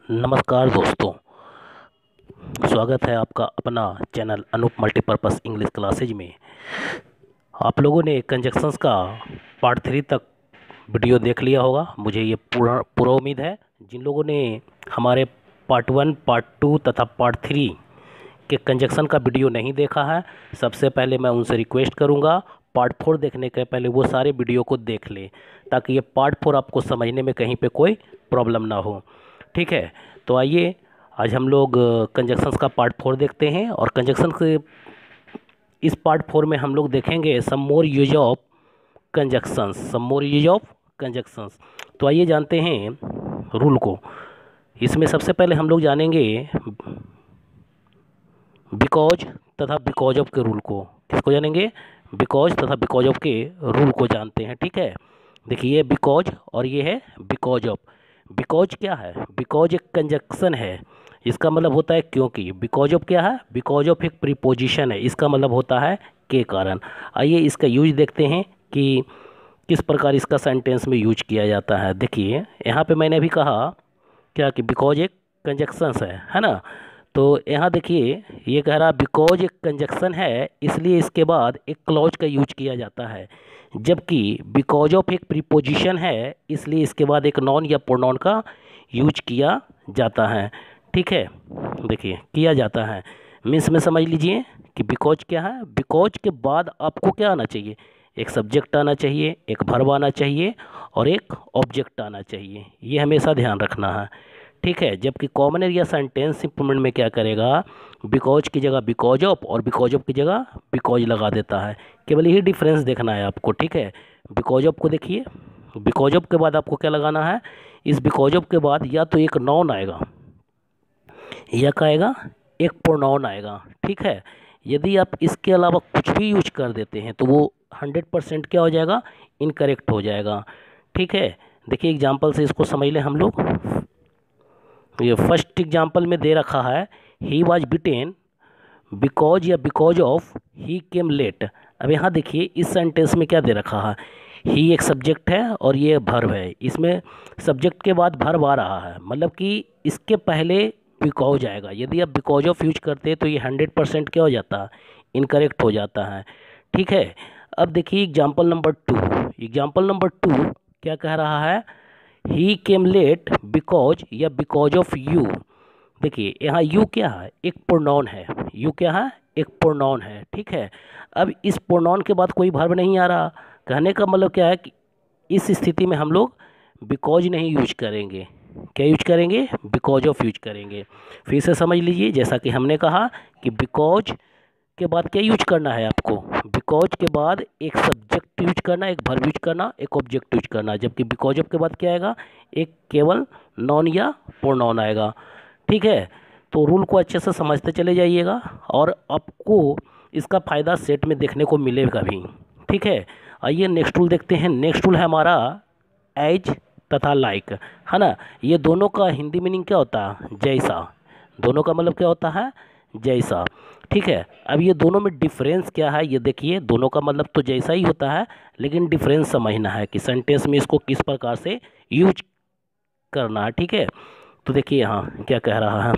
नमस्कार दोस्तों, स्वागत है आपका अपना channel Anoop multipurpose English classes में। आप लोगों ने कंजक्शंस का पार्ट 3 तक वीडियो देख लिया होगा, मुझे ये पूरा पूरा उम्मीद है। जिन लोगों ने हमारे पार्ट 1, पार्ट 2 तथा पार्ट 3 के कंजक्शन का वीडियो नहीं देखा है, सबसे पहले मैं उनसे रिक्वेस्ट करूंगा पार्ट 4 देखने के पहले वो सारे वीडियो को देख लें, ताकि ये पार्ट 4 आपको समझने में कहीं पे कोई प्रॉब्लम ना हो। ठीक है, तो आइए आज हम लोग कंजक्शंस का पार्ट 4 देखते हैं। और कंजक्शन के इस पार्ट 4 में हम लोग देखेंगे some more use of conjunctions, some more use of conjunctions. तो आइए जानते हैं रूल को। इसमें सबसे पहले हम लोग जानेंगे बिकॉज तथा बिकॉज ऑफ के रूल को। किसको जानेंगे? बिकॉज तथा बिकॉज ऑफ के रूल को जानते हैं। ठीक है, देखिए ये बिकॉज और ये है बिकॉज ऑफ। बिकॉज क्या है? बिकॉज एक कंजक्शन है, इसका मतलब होता है क्योंकि। बिकॉज ऑफ क्या है? बिकॉज ऑफ एक प्रीपोजिशन है, इसका मतलब होता है के कारण। आइए इसका यूज देखते हैं कि किस प्रकार इसका सेंटेंस में यूज किया जाता है। देखिए यहाँ पे मैंने भी कहा क्या कि बिकॉज एक कंजक्शंस है ना। तो यहाँ देखिए ये कह रहा बिकॉज एक कंजक्शन है इसलिए इसके बाद एक क्लॉज का यूज किया जाता है, जबकि बिकॉज ऑफ एक प्रीपोजिशन है इसलिए इसके बाद एक नॉन या प्रोनाउन का यूज किया जाता है। ठीक है, देखिए किया जाता है मीन्स में समझ लीजिए कि बिकॉज क्या है। बिकॉज के बाद आपको क्या आना चाहिए? एक सब्जेक्ट आना चाहिए, एक वर्ब आना चाहिए और एक ऑब्जेक्ट आना चाहिए। ये हमेशा ध्यान रखना है। ठीक है, जबकि कॉमन एरिया सेंटेंस इंप्रूवमेंट में क्या करेगा? बिकॉज की जगह बिकॉज ऑफ और बिकॉज ऑफ की जगह बिकॉज लगा देता है। केवल यही डिफरेंस देखना है आपको। ठीक है, बिकॉज ऑफ को देखिए, बिकॉज ऑफ के बाद आपको क्या लगाना है? इस बिकॉज ऑफ के बाद या तो एक नाउन आएगा या क्या आएगा? एक प्रोनाउन आएगा। ठीक है, यदि आप इसके अलावा कुछ भी यूज कर देते हैं तो वो 100% क्या हो जाएगा? इनकरेक्ट हो जाएगा। ठीक है, देखिए एग्जाम्पल से इसको समझ लें हम लोग। ये फर्स्ट एग्जाम्पल में दे रखा है ही वॉज बिटेन बिकॉज या because of he came late. अब यहाँ देखिए इस सेंटेंस में क्या दे रखा है? ही एक सब्जेक्ट है और ये वर्ब है। इसमें सब्जेक्ट के बाद वर्ब आ रहा है, मतलब कि इसके पहले बिकॉज आएगा। यदि आप बिकॉज ऑफ यूज करते हैं तो ये 100% क्या हो जाता है? इनकरेक्ट हो जाता है। ठीक है, अब देखिए एग्जाम्पल नंबर 2। एग्जाम्पल नंबर 2 क्या कह रहा है? ही केम लेट बिकॉज या बिकॉज ऑफ यू। देखिए यहाँ यू क्या है? एक प्रोनाउन है। यू क्या है? एक प्रोनाउन है। ठीक है, अब इस प्रोनाउन के बाद कोई वर्ब नहीं आ रहा। कहने का मतलब क्या है कि इस स्थिति में हम लोग बिकॉज नहीं यूज करेंगे। क्या यूज करेंगे? बिकॉज ऑफ यूज करेंगे। फिर से समझ लीजिए, जैसा कि हमने कहा कि बिकॉज के बाद क्या यूज करना है आपको? बिकॉज के बाद एक सब्जेक्ट यूज करना, एक वर्ब यूज करना, एक ऑब्जेक्ट यूज करना। जबकि बिकॉज ऑफ के बाद क्या आएगा? एक केवल नॉन या प्रोनाउन आएगा। ठीक है, तो रूल को अच्छे से समझते चले जाइएगा और आपको इसका फ़ायदा सेट में देखने को मिलेगा भी। ठीक है, आइए नेक्स्ट रूल देखते हैं। नेक्स्ट रूल है हमारा एज तथा लाइक, है ना। ये दोनों का हिंदी मीनिंग क्या होता है? जैसा। दोनों का मतलब क्या होता है? जैसा। ठीक है, अब ये दोनों में डिफरेंस क्या है ये देखिए। दोनों का मतलब तो जैसा ही होता है, लेकिन डिफरेंस समझना है कि सेंटेंस में इसको किस प्रकार से यूज करना है। ठीक है, तो देखिए यहाँ क्या कह रहा है?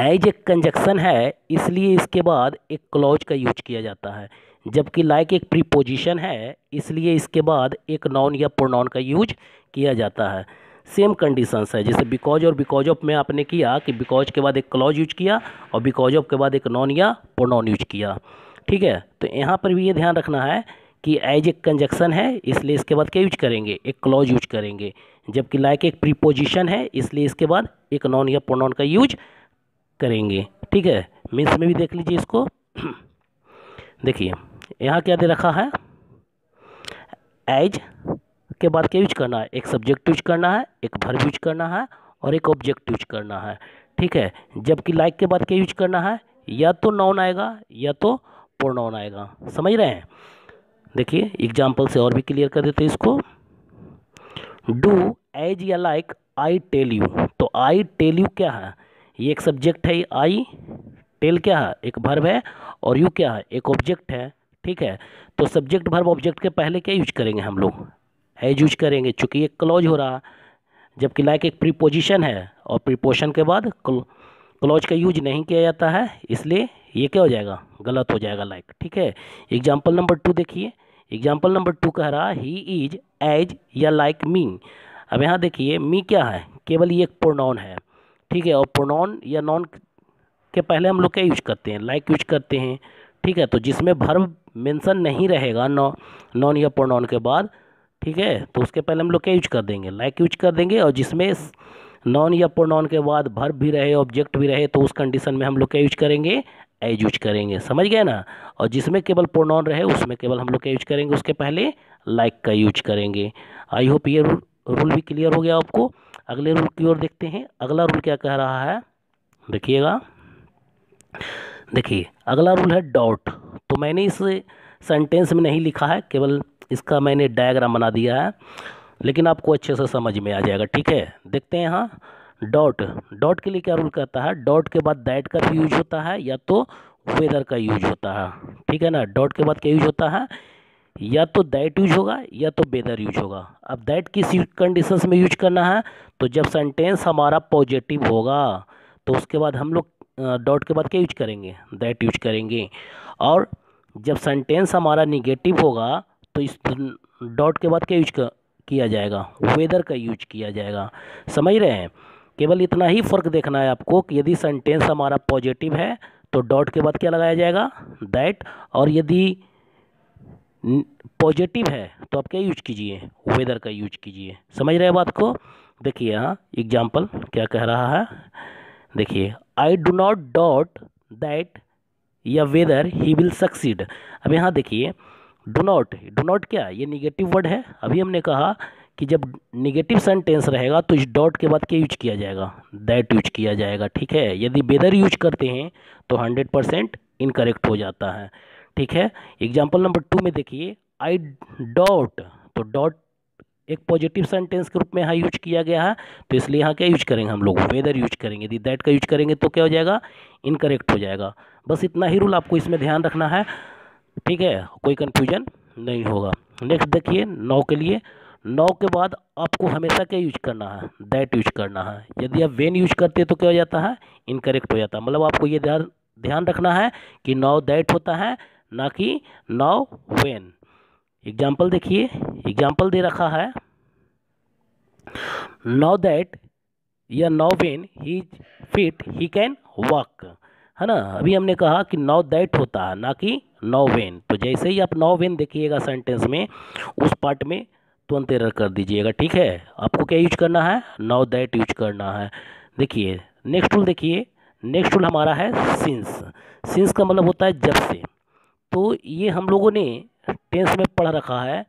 एज एक कंजक्शन है इसलिए इसके बाद एक क्लॉज का यूज किया जाता है, जबकि लाइक एक प्रीपोजिशन है इसलिए इसके बाद एक नाउन या प्रोनाउन का यूज किया जाता है। सेम कंडीशंस है, जैसे बिकॉज और बिकॉज ऑफ में आपने किया कि बिकॉज के बाद एक क्लॉज यूज किया और बिकॉज ऑफ के बाद एक नाउन या प्रोनाउन यूज किया। ठीक है, तो यहाँ पर भी ये ध्यान रखना है कि एज एक कंजक्शन है इसलिए इसके बाद क्या यूज करेंगे? एक क्लॉज यूज करेंगे, जबकि लाइक एक प्रीपोजिशन है इसलिए इसके बाद एक नाउन या प्रोनाउन का यूज करेंगे। ठीक है, मीन्स में भी देख लीजिए इसको। देखिए यहाँ क्या दे रखा है? एज के बाद क्या यूज करना है? एक सब्जेक्ट यूज करना है, एक वर्ब यूज करना है और एक ऑब्जेक्ट यूज करना है। ठीक है, जबकि लाइक के बाद क्या यूज करना है? या तो नाउन आएगा या तो प्रोनाउन आएगा। समझ रहे हैं? देखिए एग्जाम्पल से और भी क्लियर कर देते हैं इसको। डू एज या लाइक आई टेल यू। तो आई टेल यू क्या है? ये एक सब्जेक्ट है आई, टेल क्या है? एक वर्ब है और यू क्या है? एक ऑब्जेक्ट है। ठीक है, तो सब्जेक्ट वर्ब ऑब्जेक्ट के पहले क्या यूज करेंगे हम लोग? एज यूज करेंगे, चूंकि एक क्लॉज हो रहा है। जबकि लाइक एक प्रीपोजिशन है और प्रीपोजिशन के बाद क्लॉज का यूज नहीं किया जाता है, इसलिए ये क्या हो जाएगा, गलत हो जाएगा लाइक। ठीक है, एग्जाम्पल नंबर 2 देखिए। एग्जाम्पल नंबर 2 कह रहा है ही इज एज या लाइक मी। अब यहाँ देखिए मी क्या है, केवल ये एक प्रोनाउन है। ठीक है, और प्रोनाउन या नॉन के पहले हम लोग क्या यूज करते हैं, लाइक यूज करते हैं। ठीक है, तो जिसमें वर्ब मेंशन नहीं रहेगा नॉन या प्रोनाउन के बाद, ठीक है, तो उसके पहले हम लोग क्या यूज कर देंगे, लाइक यूज कर देंगे। और जिसमें नॉन या प्रोनाउन के बाद वर्ब भी रहे, ऑब्जेक्ट भी रहे, तो उस कंडीशन में हम लोग क्या यूज करेंगे, एज यूज करेंगे। समझ गए ना। और जिसमें केवल प्रोनाउन रहे उसमें केवल हम लोग क्या यूज करेंगे, उसके पहले लाइक का यूज करेंगे। आई होप ये रूल भी क्लियर हो गया आपको। अगले रूल की ओर देखते हैं। अगला रूल क्या कह रहा है, देखिएगा। देखिए अगला रूल है डॉट। तो मैंने इस सेंटेंस में नहीं लिखा है, केवल इसका मैंने डायग्राम बना दिया है, लेकिन आपको अच्छे से समझ में आ जाएगा। ठीक है, देखते हैं यहाँ डॉट। डॉट के लिए क्या रूल कहता है, डॉट के बाद दैट का भी यूज होता है या तो वेदर का यूज होता है। ठीक है ना, डॉट के बाद क्या यूज होता है, या तो दैट यूज होगा या तो वेदर यूज होगा। अब दैट किस कंडीशंस में यूज करना है, तो जब सेंटेंस हमारा पॉजिटिव होगा तो उसके बाद हम लोग डॉट के बाद क्या यूज करेंगे, दैट यूज करेंगे। और जब सेंटेंस हमारा निगेटिव होगा तो इस डॉट के बाद क्या यूज किया जाएगा, वेदर का यूज किया जाएगा। समझ रहे हैं, केवल इतना ही फ़र्क देखना है आपको कि यदि सेंटेंस हमारा पॉजिटिव है तो डॉट के बाद क्या लगाया जाएगा, दैट। और यदि पॉजिटिव है तो आप क्या यूज कीजिए, वेदर का यूज कीजिए। समझ रहे हैं बात को। देखिए यहाँ एग्जाम्पल क्या कह रहा है, देखिए I do not dot that या वेदर ही विल सक्सीड। अब यहाँ देखिए डू नॉट क्या, ये निगेटिव वर्ड है। अभी हमने कहा कि जब निगेटिव सेंटेंस रहेगा तो इस डॉट के बाद क्या यूज किया जाएगा, दैट यूज किया जाएगा। ठीक है, यदि वेदर यूज करते हैं तो 100% इनकरेक्ट हो जाता है। ठीक है, एग्जाम्पल नंबर 2 में देखिए आई डॉट। तो डॉट एक पॉजिटिव सेंटेंस के रूप में यहाँ यूज किया गया है, तो इसलिए यहाँ क्या यूज करेंगे, हम लोग वेदर यूज करेंगे। यदि दैट का यूज करेंगे तो क्या हो जाएगा, इनकरेक्ट हो जाएगा। बस इतना ही रूल आपको इसमें ध्यान रखना है। ठीक है, कोई कन्फ्यूजन नहीं होगा। नेक्स्ट देखिए नौ के लिए। नौ के बाद आपको हमेशा क्या यूज करना है, दैट यूज करना है। यदि आप वेन यूज करते हैं तो क्या हो जाता है, इनकरेक्ट हो जाता है। मतलब आपको ये ध्यान रखना है कि नाउ दैट होता है, ना कि नाउ वेन। एग्जाम्पल देखिए, एग्जाम्पल दे रखा है नाउ दैट या now when he fit he can walk, है ना। अभी हमने कहा कि नाउ दैट होता है, ना कि नाउ वेन। तो जैसे ही आप नाउ वेन देखिएगा सेंटेंस में, उस पार्ट में तुरंत एरर कर दीजिएगा। ठीक है, आपको क्या यूज करना है, नाउ दैट यूज करना है। देखिए नेक्स्ट रूल देखिए, नेक्स्ट रूल हमारा है सिंस। सिंस का मतलब होता है जब से। तो ये हम लोगों ने टेंस में पढ़ रखा है,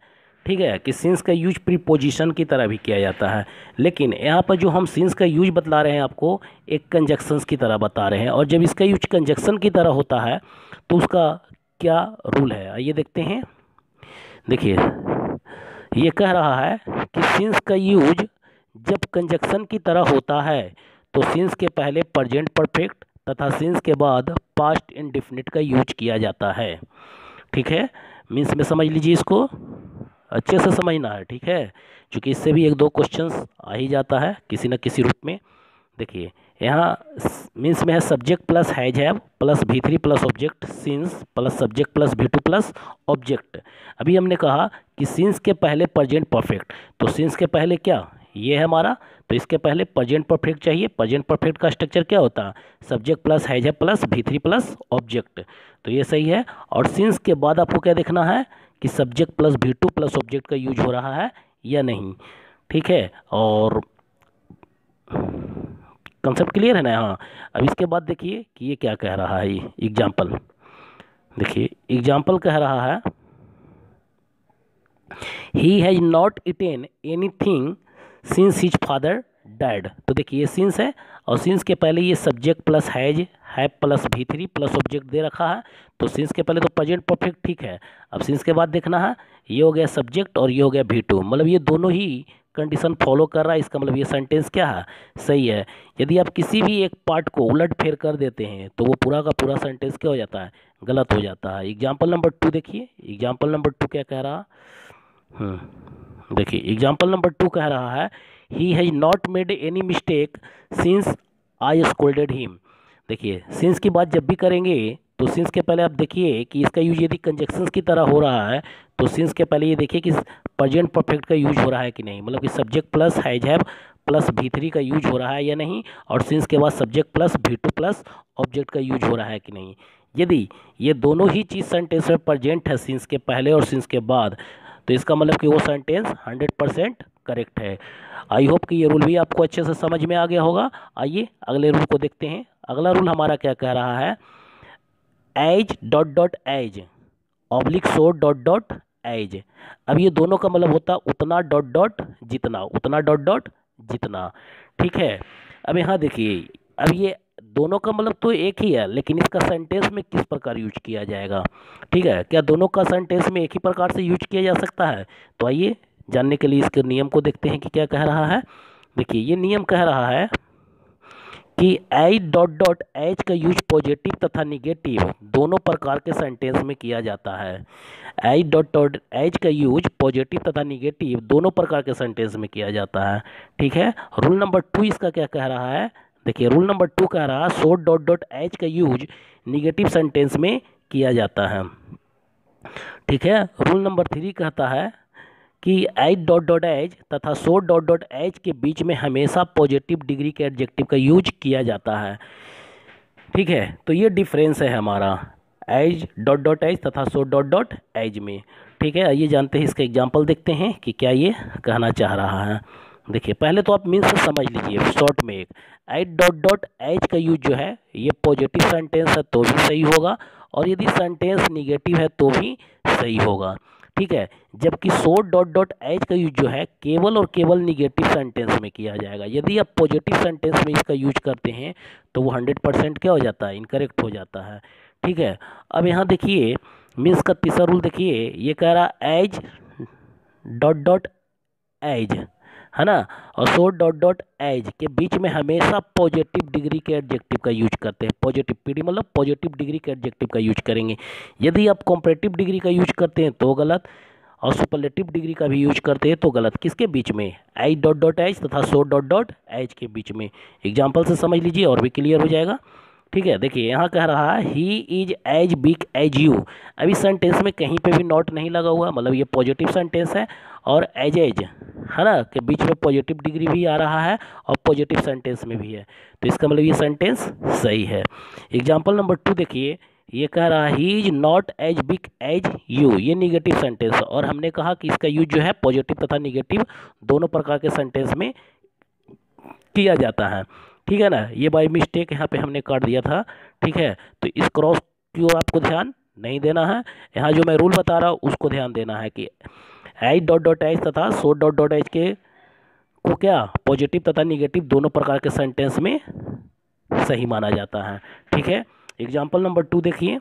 ठीक है, कि सिंस का यूज प्रीपोजिशन की तरह भी किया जाता है। लेकिन यहाँ पर जो हम सिंस का यूज बतला रहे हैं आपको, एक कंजक्शंस की तरह बता रहे हैं। और जब इसका यूज कंजक्शन की तरह होता है तो उसका क्या रूल है, आइए देखते हैं। देखिए ये कह रहा है कि सिंस का यूज जब कंजक्शन की तरह होता है तो सिंस के पहले प्रेजेंट परफेक्ट तथा सिंस के बाद पास्ट इंडेफिनिट का यूज किया जाता है। ठीक है, मीन्स में समझ लीजिए, इसको अच्छे से समझना है। ठीक है, क्योंकि इससे भी एक दो क्वेश्चंस आ ही जाता है किसी न किसी रूप में। देखिए यहाँ मीन्स में है subject plus have plus V3 plus object since plus subject plus V2 plus object. अभी हमने कहा कि सिंस के पहले प्रेजेंट परफेक्ट, तो सिंस के पहले क्या, ये है हमारा, तो इसके पहले प्रेजेंट परफेक्ट चाहिए। प्रेजेंट परफेक्ट का स्ट्रक्चर क्या होता है, subject plus have plus V3 plus object, तो ये सही है। और सिंस के बाद आपको क्या देखना है कि subject plus V2 plus object का यूज हो रहा है या नहीं। ठीक है, और कंसेप्ट क्लियर है ना। हाँ, अब इसके बाद देखिए कि ये क्या कह रहा है, ये एग्जाम्पल देखिए। एग्जाम्पल कह रहा है he has not eaten anything since his father dad. तो देखिए ये सिंस है और सिंस के पहले ये सब्जेक्ट प्लस हैज है plus V3 plus object they रखा है। तो सिंस के पहले तो प्रेजेंट परफेक्ट ठीक है। अब सिंस के बाद देखना है, ये हो गया सब्जेक्ट और ये हो गया V2, मतलब ये दोनों ही कंडीशन फॉलो कर रहा है। इसका मतलब ये सेंटेंस क्या है, सही है। यदि आप किसी भी एक पार्ट को उलट फेर कर देते हैं तो वो पूरा का पूरा सेंटेंस क्या हो जाता है, गलत हो जाता है। एग्जाम्पल नंबर 2 देखिए, एग्जाम्पल नंबर 2 क्या कह रहा, देखिए एग्जाम्पल नंबर 2 कह रहा है he has not made any mistake since I scolded him. देखिए सिंस की बात जब भी करेंगे तो सिंस के पहले आप देखिए कि इसका यूज यदि कंजक्शंस की तरह हो रहा है तो सिंस के पहले ये देखिए कि प्रेजेंट परफेक्ट का यूज हो रहा है कि नहीं, मतलब कि subject plus has have plus V3 का यूज हो रहा है या नहीं, और सिंस के बाद subject plus V2 plus object का यूज हो रहा है कि नहीं। यदि ये दोनों ही चीज़ सेंटेंस में प्रेजेंट है सिंस के पहले और सिंस के बाद, तो इसका मतलब कि वो सेंटेंस 100% करेक्ट है। आई होप कि ये रूल भी आपको अच्छे से समझ में आ गया होगा। आइए अगले रूल को देखते हैं। अगला रूल हमारा क्या कह रहा है, as dot dot as oblique so dot dot as. अब ये दोनों का मतलब होता है उतना डॉट डॉट जितना, उतना डॉट डॉट जितना। ठीक है, अब यहाँ देखिए, अब ये दोनों का मतलब तो एक ही है, लेकिन इसका सेंटेंस में किस प्रकार यूज किया जाएगा। ठीक है, क्या दोनों का सेंटेंस में एक ही प्रकार से यूज किया जा सकता है? तो आइए जानने के लिए इसके नियम को देखते हैं कि क्या कह रहा है। देखिए ये नियम कह रहा है कि एच डॉट डॉट एच का यूज पॉजिटिव तथा निगेटिव दोनों प्रकार के सेंटेंस में किया जाता है। एच डॉट डॉट एच का यूज पॉजिटिव तथा निगेटिव दोनों प्रकार के सेंटेंस में किया जाता है। ठीक है, रूल नंबर 2 इसका क्या कह रहा है, देखिए रूल नंबर 2 कह रहा है सो डॉट डॉट एच का यूज निगेटिव सेंटेंस में किया जाता है। ठीक है, रूल नंबर 3 कहता है कि एच डॉट डॉट एच तथा सो डॉट डॉट एच के बीच में हमेशा पॉजिटिव डिग्री के एडजेक्टिव का यूज किया जाता है। ठीक है, तो ये डिफरेंस है हमारा एच डॉट डॉट एच तथा सो डॉट डॉट एच में। ठीक है, आइए जानते हैं इसका एग्जांपल देखते हैं कि क्या ये कहना चाह रहा है। देखिए पहले तो आप मीन्स समझ लीजिए शॉर्ट में, एक एच डॉट डॉट एच का यूज जो है ये पॉजिटिव सेंटेंस है तो भी सही होगा, और यदि सेंटेंस निगेटिव है तो भी सही होगा। ठीक है, जबकि सो डॉट डॉट एच का यूज जो है केवल और केवल निगेटिव सेंटेंस में किया जाएगा। यदि आप पॉजिटिव सेंटेंस में इसका यूज करते हैं तो वो 100% क्या हो जाता है, इनकरेक्ट हो जाता है। ठीक है, अब यहाँ देखिए मीन्स का तीसरा रूल देखिए, ये कह रहा एज डॉट डॉट एज है ना, और सो डॉट डॉट एज के बीच में हमेशा पॉजिटिव डिग्री के एडजेक्टिव का यूज करते हैं। पॉजिटिव पीडी मतलब पॉजिटिव डिग्री के एडजेक्टिव का यूज करेंगे। यदि आप कंपैरेटिव डिग्री का यूज करते हैं तो गलत, और सुपरलेटिव डिग्री का भी यूज करते हैं तो गलत। किसके बीच में, एच डॉट डॉट एच तथा सो डॉट डॉट एच के बीच में। एग्जाम्पल से समझ लीजिए और भी क्लियर हो जाएगा। ठीक है, देखिए यहाँ कह रहा है he is as big as you. अभी सेंटेंस में कहीं पे भी नॉट नहीं लगा हुआ, मतलब ये पॉजिटिव सेंटेंस है, और एज है ना के बीच में पॉजिटिव डिग्री भी आ रहा है और पॉजिटिव सेंटेंस में भी है, तो इसका मतलब ये सेंटेंस सही है। एग्जाम्पल नंबर 2 देखिए, ये कह रहा है he is not as big as you, ये निगेटिव सेंटेंस है, और हमने कहा कि इसका यूज जो है पॉजिटिव तथा निगेटिव दोनों प्रकार के सेंटेंस में किया जाता है। ठीक है ना, ये बाय मिस्टेक यहाँ पे हमने काट दिया था। ठीक है, तो इस क्रॉस की ओर आपको ध्यान नहीं देना है, यहाँ जो मैं रूल बता रहा हूँ उसको ध्यान देना है कि एच डॉट डॉट एच तथा सो डॉट डॉट एच के को क्या पॉजिटिव तथा निगेटिव दोनों प्रकार के सेंटेंस में सही माना जाता है। ठीक है, एग्जाम्पल नंबर 2 देखिए,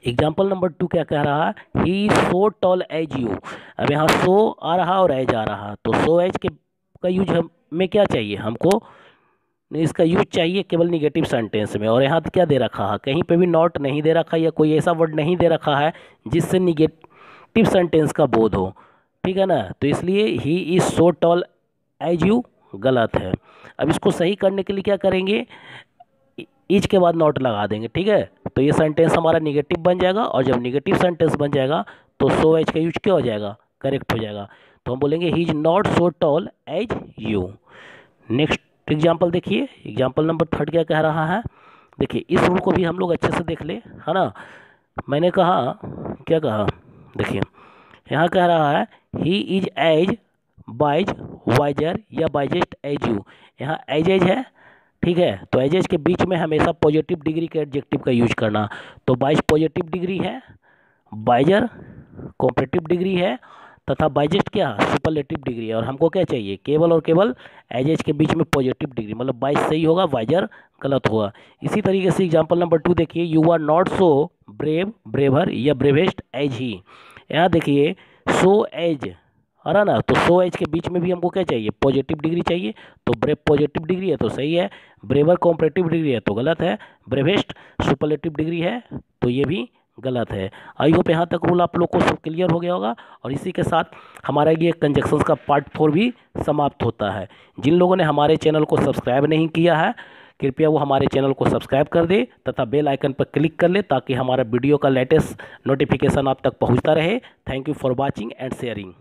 एग्जाम्पल नंबर 2 क्या कह रहा है, he is so tall as you. अब यहाँ सो आ रहा और एज आ रहा, तो सो एज के का यूज हमें क्या चाहिए, हमको इसका यूज चाहिए केवल निगेटिव सेंटेंस में, और यहाँ क्या दे रखा है, कहीं पे भी नॉट नहीं दे रखा या कोई ऐसा वर्ड नहीं दे रखा है जिससे निगेटिव सेंटेंस का बोध हो। ठीक है ना, तो इसलिए he is so tall as you गलत है। अब इसको सही करने के लिए क्या करेंगे, इज के बाद नॉट लगा देंगे। ठीक है, तो ये सेंटेंस हमारा निगेटिव बन जाएगा, और जब निगेटिव सेंटेंस बन जाएगा तो सो एज का यूज क्या हो जाएगा, करेक्ट हो जाएगा। तो हम बोलेंगे he is not so tall as you. Next example देखिए, एग्जाम्पल नंबर 3 क्या कह रहा है, देखिए इस रूल को भी हम लोग अच्छे से देख ले, है ना। मैंने कहा क्या कहा, देखिए यहाँ कह रहा है he is as wise wiser या बाइजेस्ट एज यू। यहाँ एज है, ठीक है, तो एज के बीच में हमेशा पॉजिटिव डिग्री के एडजेक्टिव का यूज करना। तो बाइज पॉजिटिव डिग्री है, बाइजर कॉम्परेटिव डिग्री है, तथा बाइजेस्ट क्या सुपरलेटिव डिग्री है, और हमको क्या चाहिए, केवल और केवल एज के बीच में पॉजिटिव डिग्री, मतलब बाइज सही होगा, वाइजर गलत होगा। इसी तरीके से एग्जाम्पल नंबर 2 देखिए, you are not so brave braver या ब्रेवेस्ट एज ही। यहाँ देखिए सो एज आ रहा ना, तो सो एज के बीच में भी हमको क्या चाहिए, पॉजिटिव डिग्री चाहिए, तो ब्रेव पॉजिटिव डिग्री है तो सही है, ब्रेवर कॉम्परेटिव डिग्री है तो गलत है, ब्रेवेस्ट सुपरलेटिव डिग्री है तो ये भी गलत है। आई होप यहाँ तक रूल आप लोग को सब क्लियर हो गया होगा। और इसी के साथ हमारा ये कंजक्शंस का पार्ट 4 भी समाप्त होता है। जिन लोगों ने हमारे चैनल को सब्सक्राइब नहीं किया है, कृपया वो हमारे चैनल को सब्सक्राइब कर दे तथा बेल आइकन पर क्लिक कर ले, ताकि हमारा वीडियो का लेटेस्ट नोटिफिकेशन आप तक पहुंचता रहे। Thank you for watching and sharing.